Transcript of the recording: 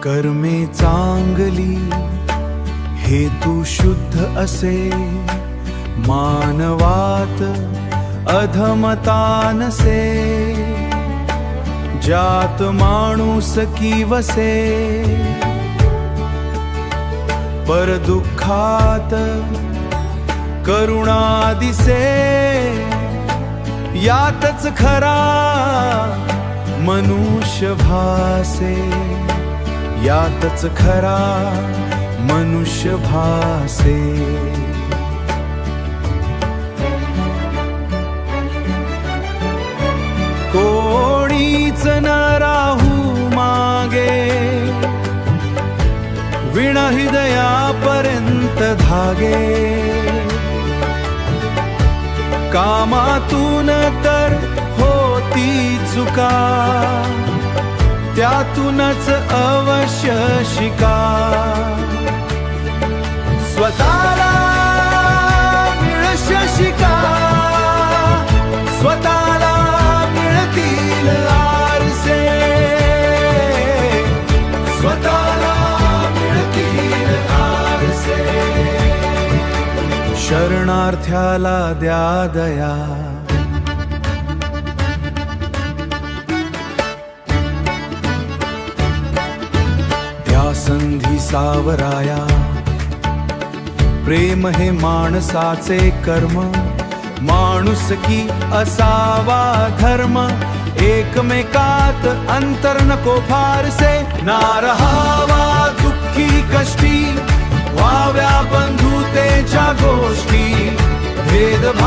कर्मे चांगली हेतू शुद्ध असे, मानवात अधमता नसे, ज्यात माणूस की वसे, पर दुःखात करुणा दिसे, यातच खरा मनुष्य भासे, यातच खरा मनुष्य भासे। कोणीच न राहू मागे, विण हृदयापर्यंत धागे, कामातून तर होती चुका, त्यातूनच अवश्य शिका। स्वतःला मिळस्य शिका, स्वतःला मिळतील आरसे, स्वतःला मिळतील आरसे। शरणार्थ्याला द्या दया, द्या संधी सावराया, प्रेम हे माणसाचे कर्म, माणुसकी असावा धर्म, एकमेकात अंतर नको फारसे, ना रहावा दुःखी कष्टी, व्हाव्या बंधुतेच्या गोष्टी, भेदभाव